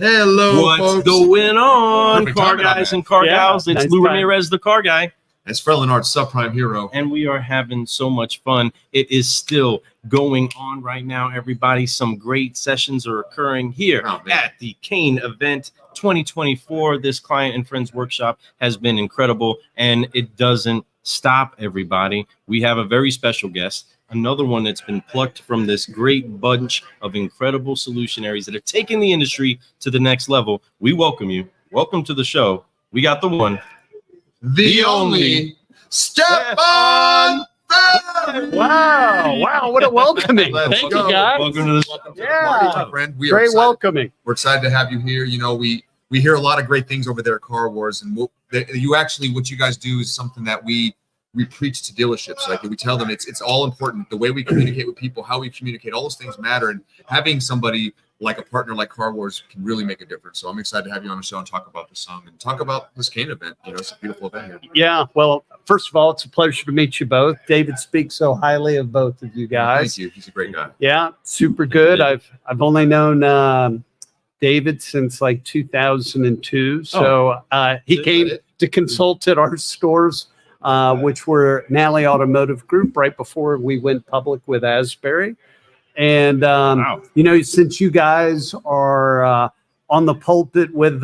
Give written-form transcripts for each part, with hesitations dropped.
Hello, What's folks. going on, Perfect car timing on guys that. and car gals? It's nice Lou time. Ramirez, the car guy, It's Ferri subprime hero. and we are having so much fun. It is still going on right now, everybody. Some great sessions are occurring here at the Kain event 2024. This client and friends workshop has been incredible, and it doesn't stop, everybody. We have a very special guest, another one that's been plucked from this great bunch of incredible solutionaries that are taking the industry to the next level. We welcome you. Welcome to the show. We got the one, The only Stephane. Wow, what a welcoming. Let's Thank go. you, guys. welcome to the Welcome to Yeah. the party, my friend. We are Great excited. welcoming. We're excited to have you here. You know, we hear a lot of great things over there at Car Wars, and what you guys do is something that we preach to dealerships. Like we tell them, it's all important. The way we communicate with people, how we communicate, all those things matter. And having somebody like a partner like Car Wars can really make a difference. So I'm excited to have you on the show and talk about the song and talk about this Kain event. You know, it's a beautiful event here. Yeah, well, first of all, it's a pleasure to meet you both. David speaks so highly of both of you guys. Thank you. He's a great guy. Yeah, super good. I've only known David since like 2002. So he came to consult at our stores, which were Nally Automotive Group, right before we went public with Asbury. And, you know, since you guys are on the pulpit with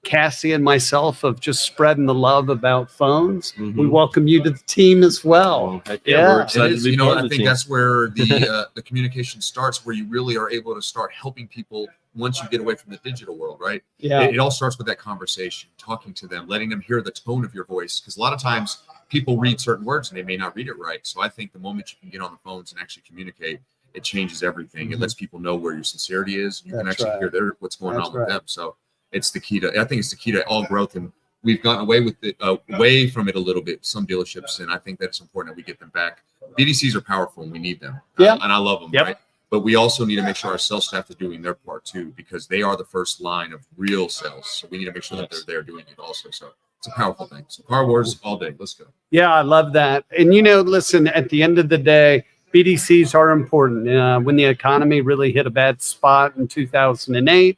Cassie and myself of just spreading the love about phones, we welcome you to the team as well. We're excited to be You know, part of I the think team. that's where the communication starts, where you really are able to start helping people once you get away from the digital world, right? Yeah. It all starts with that conversation, talking to them, letting them hear the tone of your voice. Because a lot of times people read certain words and they may not read it right. So I think the moment you can get on the phones and actually communicate, it changes everything. It lets people know where your sincerity is. You can That's actually hear what's going That's on with right. them. So it's the key to, I think it's the key to all growth. And we've gotten away with it, away from it a little bit, some dealerships. And I think that it's important that we get them back. BDCs are powerful and we need them. Yeah. And I love them, right? But we also need to make sure our sales staff is doing their part too, because they are the first line of real sales. So we need to make sure that they're there doing it also. So it's a powerful thing. So Car Wars all day. Let's go. Yeah, I love that. And, you know, listen, at the end of the day, BDCs are important. When the economy really hit a bad spot in 2008,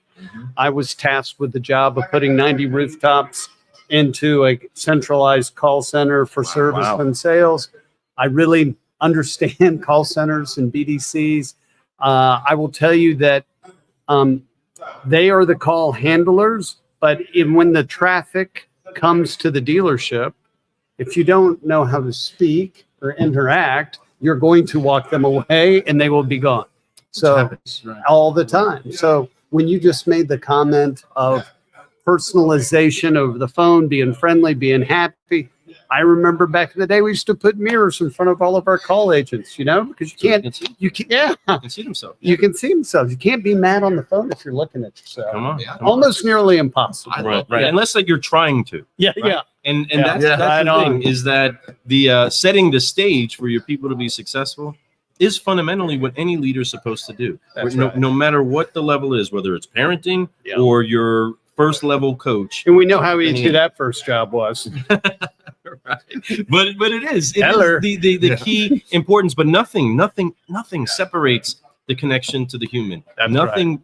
I was tasked with the job of putting 90 rooftops into a centralized call center for service and sales. I really understand call centers and BDCs. I will tell you that they are the call handlers, but when the traffic comes to the dealership, if you don't know how to speak or interact, you're going to walk them away and they will be gone. So all the time. So when you just made the comment of personalization over the phone, being friendly, being happy, I remember back in the day, we used to put mirrors in front of all of our call agents, you know, because you can see themselves. You can see themselves. You can't be mad on the phone if you're looking at yourself. Come on. Almost nearly impossible. Right. Unless like you're trying to. Yeah. And that's the thing is that the setting the stage for your people to be successful is fundamentally what any leader is supposed to do. No matter what the level is, whether it's parenting or you're first level coach. And we know how easy that first job was. Right. But it is Heller. the key importance, but nothing separates the connection to the human. That's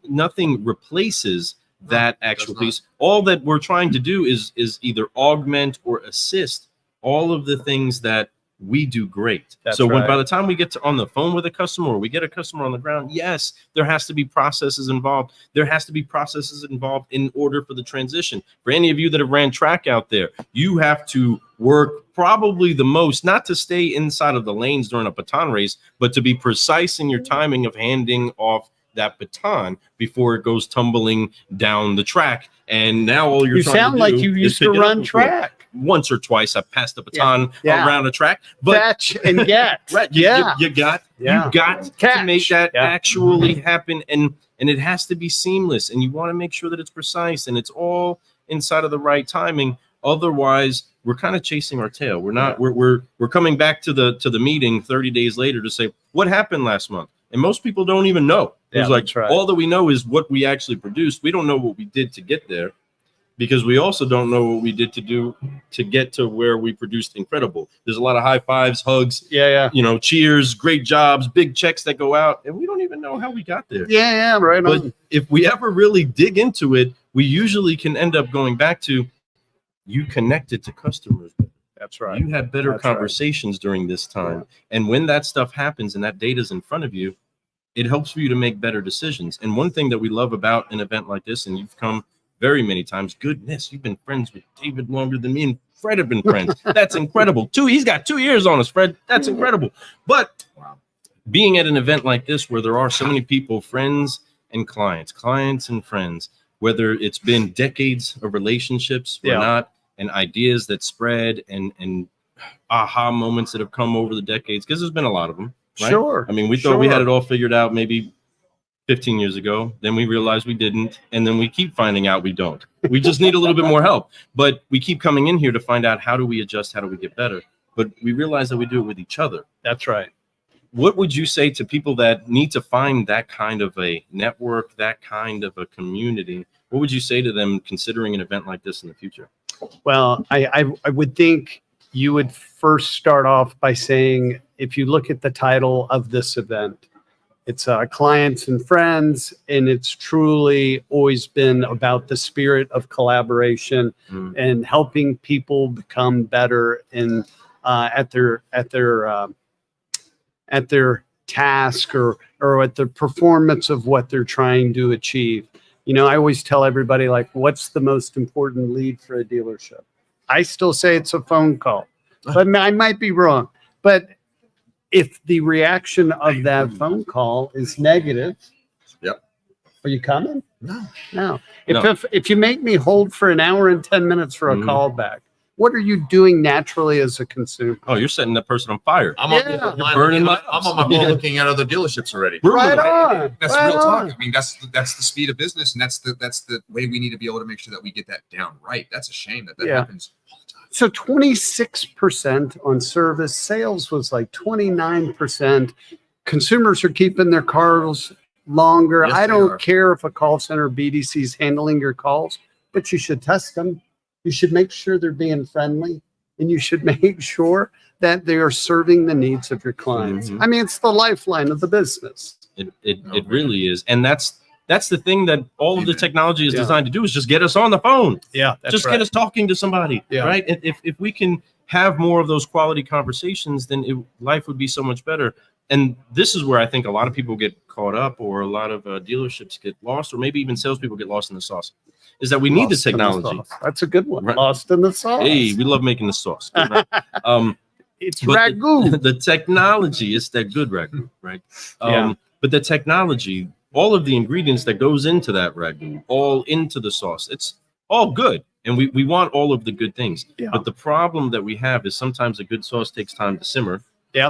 nothing replaces that actual piece. All that we're trying to do is either augment or assist all of the things that we do great. So when by the time we get on the phone with a customer or we get a customer on the ground, yes, there has to be processes involved. There has to be processes involved in order for the transition. For any of you that have ran track out there, you have to work probably the most, not to stay inside of the lanes during a baton race, but to be precise in your timing of handing off that baton before it goes tumbling down the track. And now all you're trying sound to like do you is used to pick it up run before. track. Once or twice I've passed the baton around a track, but Fetch and get. right, you got to make that actually happen, and it has to be seamless, and you want to make sure that it's precise and it's all inside of the right timing. Otherwise, we're kind of chasing our tail. We're not. We're coming back to the meeting 30 days later to say what happened last month, and most people don't even know. It's like all that we know is what we actually produced. We don't know what we did to get there, because we also don't know what we did to get to where we produced incredible. There's a lot of high fives, hugs, cheers, great jobs, big checks that go out, and we don't even know how we got there. But if we ever really dig into it, we usually can end up going back to you connected to customers. That's right. You had better conversations during this time. And when that stuff happens and that data's in front of you, it helps for you to make better decisions. And one thing that we love about an event like this, and you've come very many times, goodness, you've been friends with David longer than me and Fred have been friends. That's incredible. He's got 2 years on us, Fred. That's incredible. But being at an event like this where there are so many people, friends and clients and friends, whether it's been decades of relationships or not, and ideas that spread and aha moments that have come over the decades, because there's been a lot of them. Right? Sure. I mean, we thought we had it all figured out maybe 15 years ago. Then we realized we didn't. And then we keep finding out we don't. We just need a little bit more help. But we keep coming in here to find out, how do we adjust? How do we get better? But we realize that we do it with each other. That's right. What would you say to people that need to find that kind of a network, that kind of a community? What would you say to them considering an event like this in the future? Well, I would think you would first start off by saying, if you look at the title of this event, it's clients and friends, and it's truly always been about the spirit of collaboration and helping people become better in at their task or at the performance of what they're trying to achieve. I always tell everybody, like, what's the most important lead for a dealership? I still say it's a phone call, but I might be wrong. But if the reaction of that phone call is negative, are you coming? No. If you make me hold for an hour and 10 minutes for a call back, what are you doing naturally as a consumer? Oh, you're setting that person on fire. I'm on my phone looking at other dealerships already. Right on. That's real talk. I mean, that's the speed of business, and that's the way we need to be able to make sure that we get that down right. That's a shame that happens all the time. So 26% on service. Sales was like 29%. Consumers are keeping their cars longer. Yes, I don't care if a call center BDC is handling your calls, but you should test them. You should make sure they're being friendly, and you should make sure that they are serving the needs of your clients. I mean, it's the lifeline of the business. It really is. And that's the thing that all of the technology is designed to do, is just get us on the phone. Yeah. Just get us talking to somebody. Right. And if we can have more of those quality conversations, then life would be so much better. And this is where I think a lot of people get caught up, or a lot of dealerships get lost, or maybe even salespeople get lost in the sauce, is that we need the technology. That's a good one. Right. Lost in the sauce. Hey, we love making the sauce. Right? It's ragu. The technology is that good ragu, right? But the technology, all of the ingredients that goes into that ragu, all into the sauce, it's all good. And we want all of the good things. But the problem that we have is sometimes a good sauce takes time to simmer.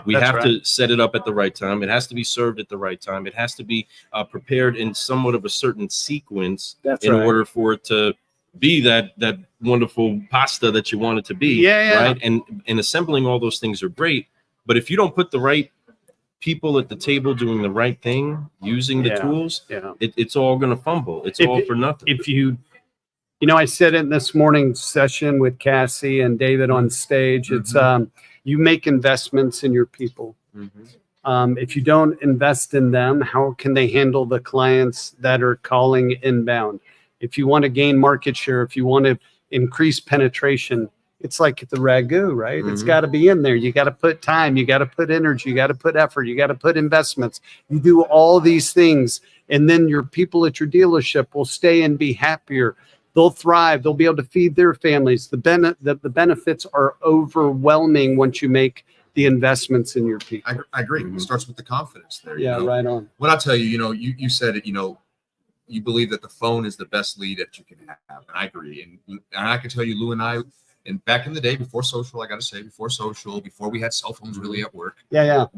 We have to set it up at the right time. It has to be served at the right time. It has to be prepared in somewhat of a certain sequence in order for it to be that wonderful pasta that you want it to be. Right. And assembling all those things are great. But if you don't put the right people at the table doing the right thing, using the tools, it's all going to fumble. It's all for nothing. You know, I said it in this morning's session with Cassie and David on stage. It's you make investments in your people. If you don't invest in them, how can they handle the clients that are calling inbound? If you want to gain market share, if you want to increase penetration, it's like the ragu, right? It's got to be in there. You got to put time, you got to put energy, you got to put effort, you got to put investments. You do all these things, and then your people at your dealership will stay and be happier. They'll thrive. They'll be able to feed their families. The benefits are overwhelming once you make the investments in your people. I agree. It starts with the confidence there. Yeah, you know? right on. What I'll tell you, you said it, you believe that the phone is the best lead that you can have. And I agree. And I can tell you, Lou and I, and back in the day, before social, I got to say, before we had cell phones really at work,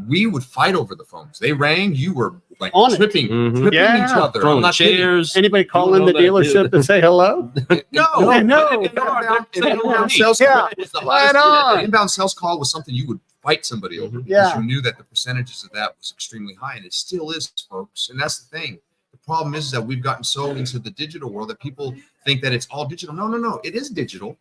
we would fight over the phones. They rang, you were like tripping each other. Throwing chairs. Anybody call in the dealership and say hello? No. Inbound sales call was the hardest. Inbound sales call was something you would fight somebody over because you knew that the percentages of that was extremely high, and it still is, folks. And that's the thing. The problem is that we've gotten so into the digital world that people think that it's all digital. No. It is digital.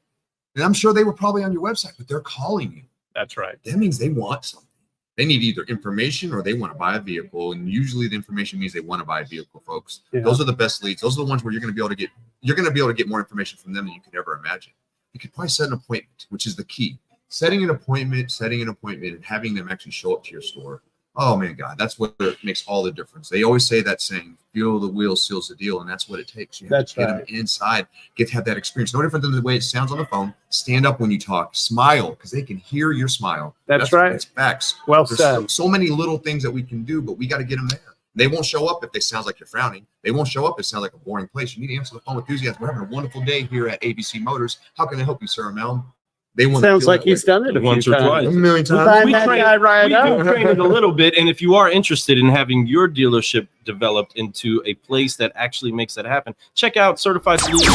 And I'm sure they were probably on your website, but they're calling you. That's right. That means they want something. They need either information or they want to buy a vehicle. And usually the information means they want to buy a vehicle, folks. Yeah. Those are the best leads. Those are the ones where you're going to be able to get more information from them than you could ever imagine. You could probably set an appointment, which is the key. Setting an appointment, and having them actually show up to your store. Oh man, God, that's what makes all the difference. They always say that saying, feel the wheel seals the deal. And that's what it takes. You have to get them inside, get to have that experience. No different than the way it sounds on the phone. Stand up when you talk, smile, because they can hear your smile. That's right. It's facts. Well There's said. So many little things that we can do, but we got to get them there. They won't show up if they sound like you're frowning. They won't show up if it sounds like a boring place. You need to answer the phone with enthusiasm. We're having a wonderful day here at ABC Motors. How can I help you, sir, Mel? They want sounds like he's done it once or twice, a million times. We train it a little bit, and if you are interested in having your dealership developed into a place that actually makes that happen, check out Certified Solutions.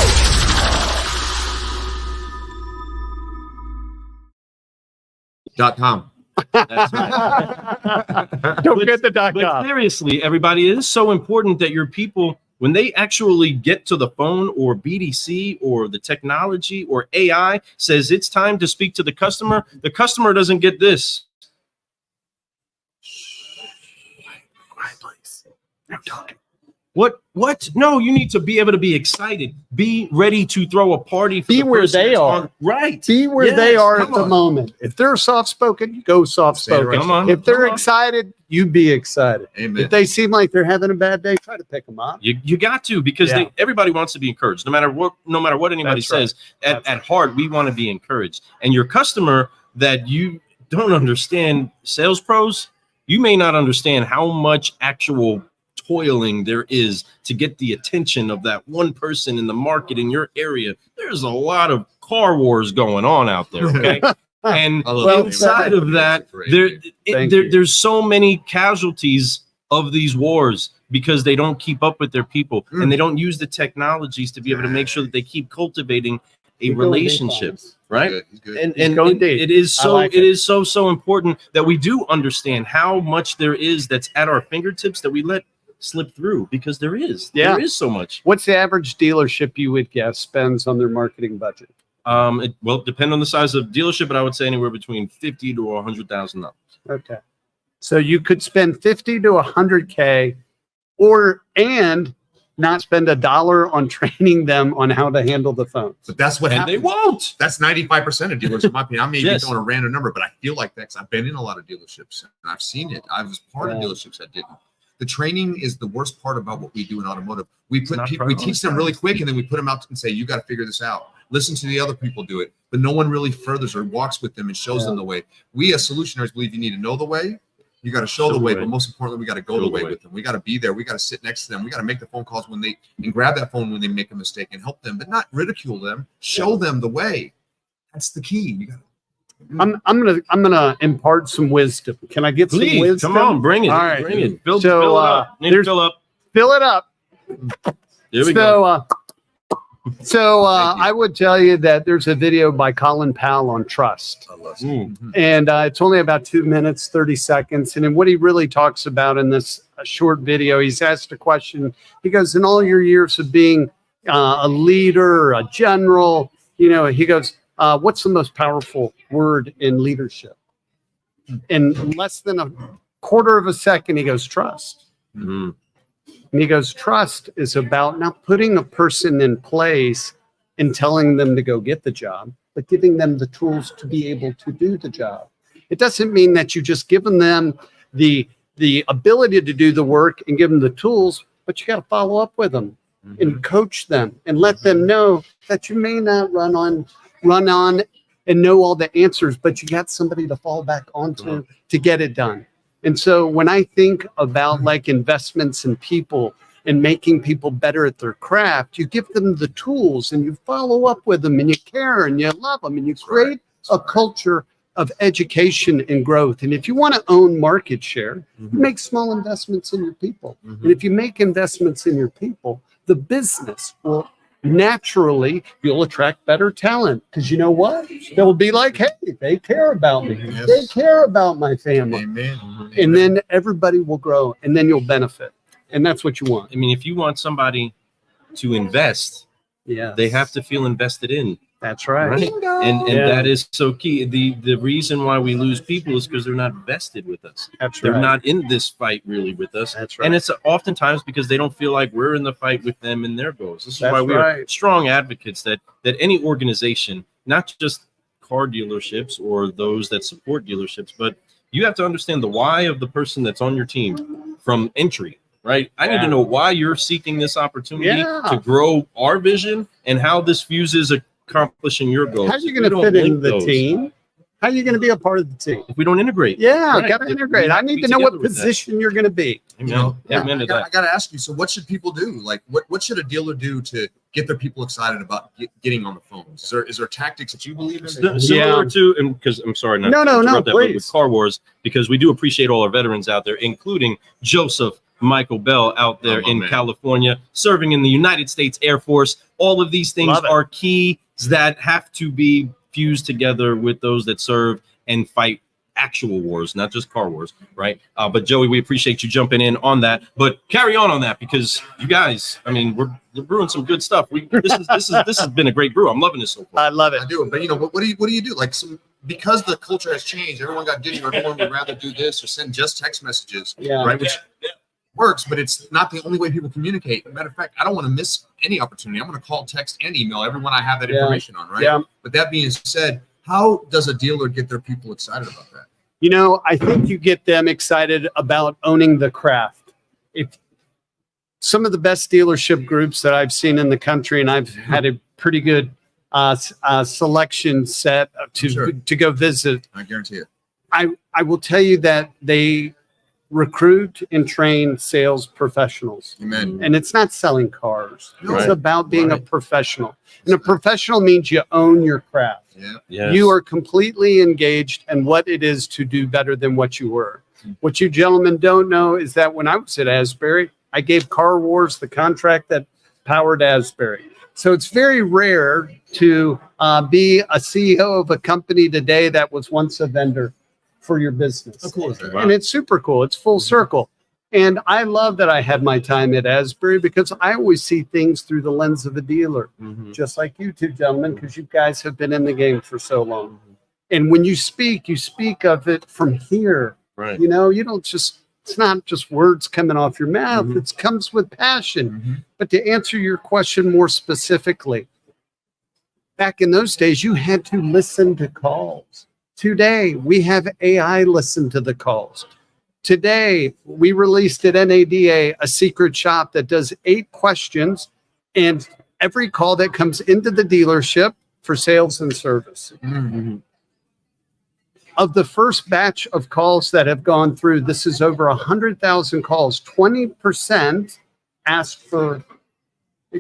.com. That's right. Don't get the .com. But seriously, everybody, it is so important that your people, when they actually get to the phone or BDC or the technology or AI says it's time to speak to the customer doesn't get this. Quiet, please. No talking. What? No, you need to be able to be excited. Be ready to throw a party. Be where they are. Right. Be where they are at the moment. If they're soft-spoken, go soft-spoken. If they're excited, you be excited. Amen. If they seem like they're having a bad day, try to pick them up. You got to, because everybody wants to be encouraged. No matter what anybody says, at heart, we want to be encouraged. And your customer that you don't understand, sales pros, you may not understand how much actual toiling there is to get the attention of that one person in the market in your area. There's a lot of car wars going on out there, okay? And inside of that, there's so many casualties of these wars because they don't keep up with their people and they don't use the technologies to be able to make sure that they keep cultivating a relationship, right? He's good. And it is so important that we do understand how much there is that's at our fingertips that we let slip through, because there is so much. What's the average dealership you would guess spends on their marketing budget? It depend on the size of dealership, but I would say anywhere between $50,000 to $100,000. Okay, so you could spend $50,000 to $100,000, and not spend $1 on training them on how to handle the phones. But that's what happens. They won't. That's 95% of dealers, in my opinion. I may be throwing a random number, but I feel like that because I've been in a lot of dealerships and I've seen it. I was part of dealerships that didn't. The training is the worst part about what we do in automotive. We teach them really quick, and then we put them out and say, you got to figure this out. Listen to the other people do it. But no one really furthers or walks with them and shows them the way. We as solutionaries believe you need to know the way. You got to show the way, but most importantly, we got to go the way with them. We got to be there. We got to sit next to them. We got to make the phone calls and grab that phone when they make a mistake and help them, but not ridicule them. Show them the way. That's the key. You got to. I'm gonna impart some wisdom. Can I get some wisdom? Come on, bring it. All right. Bring it. Fill it up. Fill it up. Here we go. I would tell you that there's a video by Colin Powell on trust. And it's only about 2 minutes, 30 seconds. And then what he really talks about in this short video, he's asked a question. He goes, in all your years of being a leader, a general, he goes, what's the most powerful word in leadership? In less than a quarter of a second, he goes, trust. Mhm. And he goes, trust is about not putting a person in place and telling them to go get the job, but giving them the tools to be able to do the job. It doesn't mean that you just given them the ability to do the work and give them the tools, but you got to follow up with them and coach them and let them know that you may not run on and know all the answers, but you got somebody to fall back onto to get it done. And so when I think about like investments in people and making people better at their craft, you give them the tools and you follow up with them and you care and you love them and you create a culture of education and growth. And if you want to own market share, make small investments in your people. And if you make investments in your people, the business will naturally, you'll attract better talent, because you know what? They'll be like, hey, they care about me. Yes. They care about my family. Amen. And then everybody will grow and then you'll benefit. And that's what you want. I mean, if you want somebody to invest, Yeah, they have to feel invested in. that's right. Right. And Yeah. that is so key. The reason why we lose people is because they're not vested with us. That's They're right. not in this fight really with us. That's right. And it's oftentimes because they don't feel like we're in the fight with them and their goals. This is That's why we are right. strong advocates that any organization, not just car dealerships or those that support dealerships, but you have to understand the why of the person that's on your team from entry. Right. I need Yeah. to know why you're seeking this opportunity Yeah. to grow our vision and how this fuses accomplishing your goals. How are you If going we to don't fit in link the those, team? How are you going to be a part of the team? if we don't integrate? Yeah, Right. got to We integrate. have I to need be to know what together with that. position you're going to be. Amen. You know, Amen to I that. got to ask you. So, what should people do? Like, what should a dealer do to get their people excited about getting on the phones? Is there tactics that you believe in? Similar to, and because I'm sorry, not No, to no, no, interrupt that, but with please. Car Wars, because we do appreciate all our veterans out there, including Joseph Michael Bell out there Oh, my in man. California, serving in the United States Air Force. All of these things Love it. are keys that have to be fused together with those that serve and fight actual wars, not just car wars, right? But Joey, we appreciate you jumping in on that. But carry on that, because you guys, I mean, we're brewing some good stuff. This has been a great brew. I'm loving this so far. I love it. I do, but what do you do? Like, because the culture has changed, everyone got digital. Everyone would rather do this or send just text messages, Yeah. right? Which works, but it's not the only way people communicate. Matter of fact, I don't want to miss any opportunity. I'm going to call, text, and email everyone I have that Yeah. information on, right? Yeah. But that being said, how does a dealer get their people excited about that? I think you get them excited about owning the craft. If some of the best dealership groups that I've seen in the country, and I've had a pretty good selection set Sure. to go visit, I guarantee it. I will tell you that they recruit and train sales professionals. Amen. And it's not selling cars. No. It's Right. about being a Right. professional. And a professional means you own your craft. Yeah. Yes. You are completely engaged in what it is to do better than what you were. What you gentlemen don't know is that when I was at Asbury, I gave Car Wars the contract that powered Asbury. So it's very rare to be a CEO of a company today that was once a vendor for your business. How cool is that? Wow. And it's super cool. It's full circle. And I love that I had my time at Asbury, because I always see things through the lens of a dealer, Mhm. just like you two gentlemen, because you guys have been in the game for so long. And when you speak of it from here. Right. You don't just, it's not just words coming off your mouth. Mhm. It comes with passion. Mhm. But to answer your question more specifically, back in those days, you had to listen to calls. Today, we have AI listen to the calls. Today, we released at NADA a secret shop that does 8 questions, and every call that comes into the dealership for sales and service. Mhm. Of the first batch of calls that have gone through, this is over 100,000 calls. 20% asked for,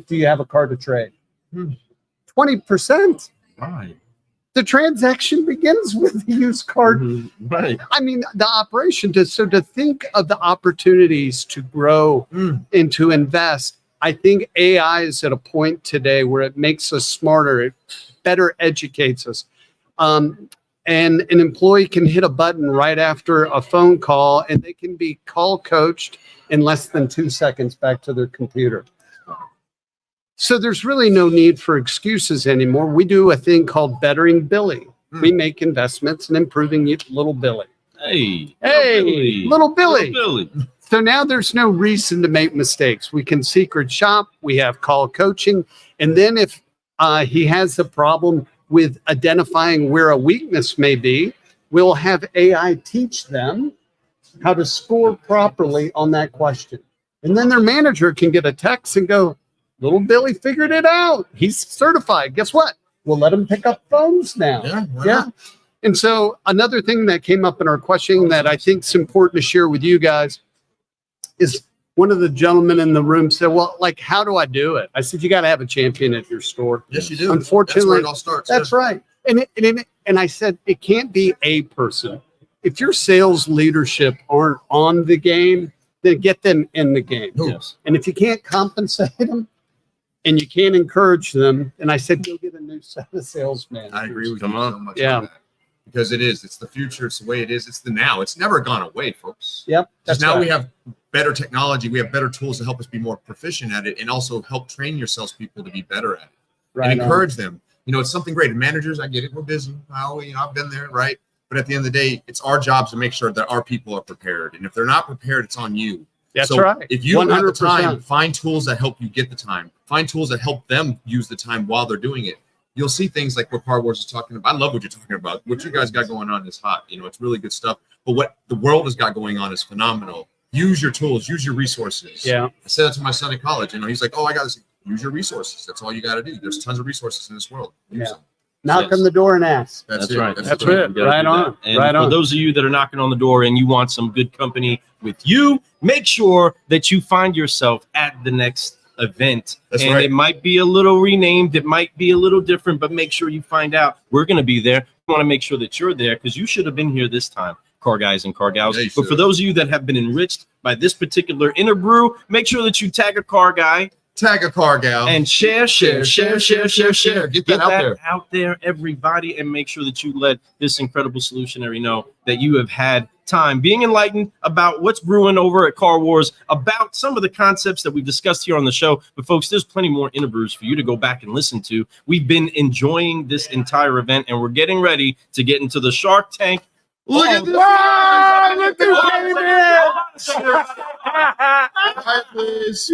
do you have a car to trade? 20%. Right. The transaction begins with the used car. Mhm. Right. I mean, the operation to think of the opportunities to grow and to invest. I think AI is at a point today where it makes us smarter. It better educates us. And an employee can hit a button right after a phone call, and they can be call coached in less than 2 seconds back to their computer. So there's really no need for excuses anymore. We do a thing called Bettering Billy. We make investments in improving little Billy. Hey, Little Billy. Little Billy. So now there's no reason to make mistakes. We can secret shop. We have call coaching. And then if he has a problem with identifying where a weakness may be, we'll have AI teach them how to score properly on that question. And then their manager can get a text and go, little Billy figured it out. He's certified. Guess what? We'll let him pick up phones now. Yeah. And so another thing that came up in our questioning that I think is important to share with you guys is one of the gentlemen in the room said, well, like, how do I do it? I said, you got to have a champion at your store. Yes, you do. Unfortunately, that's where it all starts. That's right. And I said, it can't be a person. If your sales leadership aren't on the game, then get them in the game. Yes. And if you can't compensate them and you can't encourage them, and I said, go get a new set of sales managers. I agree with Come you on. so much. Yeah. On that. Because it's the future. It's the way it is. It's the now. It's never gone away, folks. Yep. Because now we have better technology. We have better tools to help us be more proficient at it, and also help train your salespeople to be better at it. And encourage them. You know, it's something great. And managers, I get it. We're busy. I've been there, right? But at the end of the day, it's our job to make sure that our people are prepared. And if they're not prepared, it's on you. That's right. If you don't have the 100%. time, find tools that help you get the time. Find tools that help them use the time while they're doing it. You'll see things like what Car Wars is talking about. I love what you're talking about. What you guys got going on is hot. You know, it's really good stuff. But what the world has got going on is phenomenal. Use your tools. Use your resources. Yeah. I said that to my son in college. You know, he's like, oh, I got to use your resources. That's all you got to do. There's tons of resources in this world. Use them. Knock on the door and ask. That's right. That's right. it. Right on. And right for on. those of you that are knocking on the door and you want some good company with you, make sure that you find yourself at the next event. That's and right. It might be a little renamed. It might be a little different, but make sure you find out. We're going to be there. We want to make sure that you're there because you should have been here this time, car guys and car gals. Yeah, but for those of you that have been enriched by this particular interbrew, make sure that you tag a car guy. Tag a car gal. And share. Get that out there, everybody, and make sure that you let this incredible solutionary know that you have had time being enlightened about what's brewing over at Car Wars, about some of the concepts that we've discussed here on the show. But folks, there's plenty more interbrews for you to go back and listen to. We've been enjoying this entire event, and we're getting ready to get into the Shark Tank. Look at this! Wow, look Hi, please.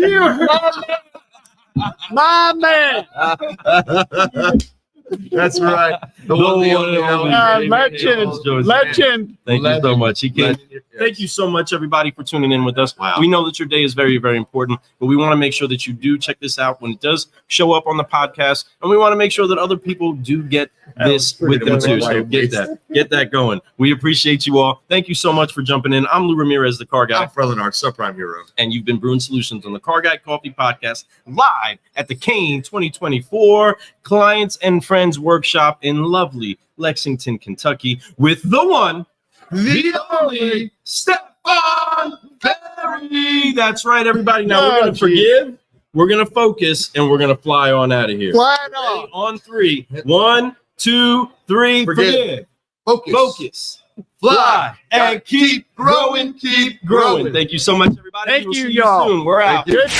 My man. That's right. The one, the only. Legend. Thank you so much. He came. Yes. Thank you so much, everybody, for tuning in with us. Wow. We know that your day is very, very important, but we want to make sure that you do check this out when it does show up on the podcast, and we want to make sure that other people do get this with them too. So get that going. We appreciate you all. Thank you so much for jumping in. I'm Lou Ramirez, the car guy. I'm Frelinard, subprime hero. And you've been brewing solutions on the Car Guy Coffee Podcast live at the Kain 2024 Clients and Friends Workshop in lovely Lexington, Kentucky, with the one, the only Stephane Ferri. That's right, everybody. Now we're going to forgive, we're going to focus, and we're going to fly on out of here. Fly on. On 3. 1, 2, 3. Forgive. Focus. Fly. And keep growing. Keep growing. Thank you so much, everybody. Thank We'll you, see y'all. soon. We're out. Good.